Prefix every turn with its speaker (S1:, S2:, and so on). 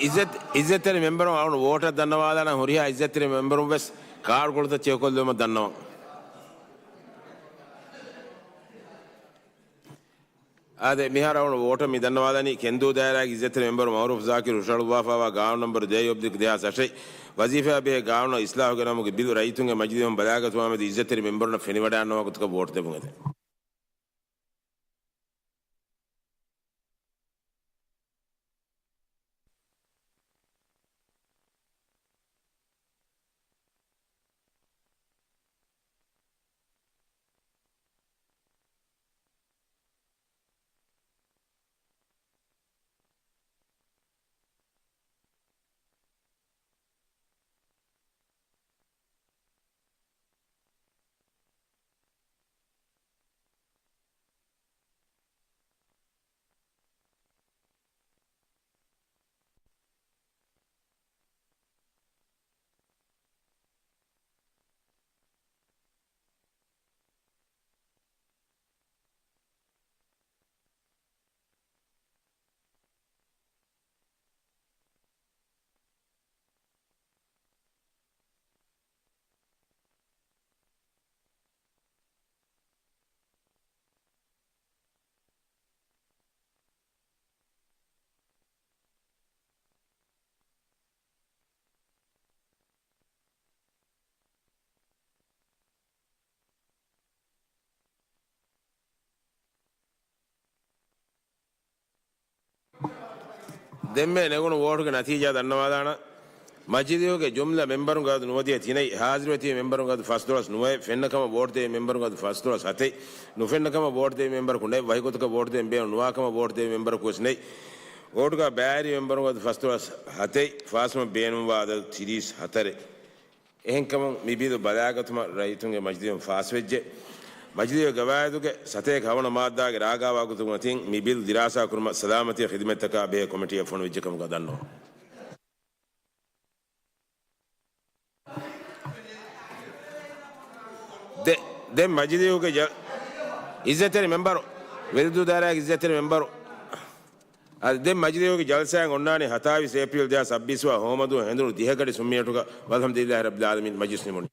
S1: ඉස්සෙතර මෙම්බරුන් අවුන water දන්නවාද නම් හොරියා ඉස්සෙතර මෙම්බරුන් වෙස් කාඩ් කොල්ත චෙකොල්ලම දන්නවා ආදේ මිහාර අවුන වෝටර් මි දන්නවාදනි කෙන්දු දායරාගේ ඉස්සෙතර මෙම්බරු මවරුෆ් ජාකිර් උෂල් වාෆාවා ගාව නම්බර 10 ඔබ්දික් 2008 වසීෆා බේ ගාවන ඉස්ලාහ ගනමුගේ බිදු රයිතුන්ගේ මජ්ලිදම් බලාගතුවාමේ ඉස්සෙතර මෙම්බරුන් ෆෙනිවඩ යනවා කතුක වෝට් දෙමුගේ දෙම්මේ නෙගුණ වෝටුගේ නතිජා දන්නවාදාන මජිදියෝගේ ජුම්ලා මෙම්බරුන් ගාද නුවදිය තිනයි හාජරවතිය මෙම්බරුන් ගාද ෆස් දොලස් නුවේ ෆෙන්නකම වෝට් දෙය මෙම්බරුන් ගාද ෆස් දොලස් හතේ නුෆෙන්නකම වෝට් දෙය මෙම්බර කුණේ වයිකොතක වෝට් දෙය මෙම්බර නුවාකම වෝට් දෙය මෙම්බර කුස්නේ වෝටුගා බෑරි මෙම්බරුන් ගාද ෆස් දොලස් හතේ ෆාස්ම බේනුම් වාද 34 එහෙන්කම මිබිදු බලාගතුම රයිතුන්ගේ මජිදියම් ෆාස් වෙජ්ජේ मजलिस गवायदु के सते खवन मादा के रागा वागुतु मथिं मिबिल दिरासा कुर्म सलामती खिदमत का बे कमिटी फोन विजकम का दन्नो दे मजलिस के इज्जतेर मेंबर विरुद्ध दारा इज्जतेर मेंबर दे मजलिस के जलसा उन्नाने 27 अप्रैल 2026 होमदु हेंदुरु दिहकड़ी सुम्मियटुगा वल्हम्दुलिल्लाह रब्बिल आलमीन मजलिस निमुन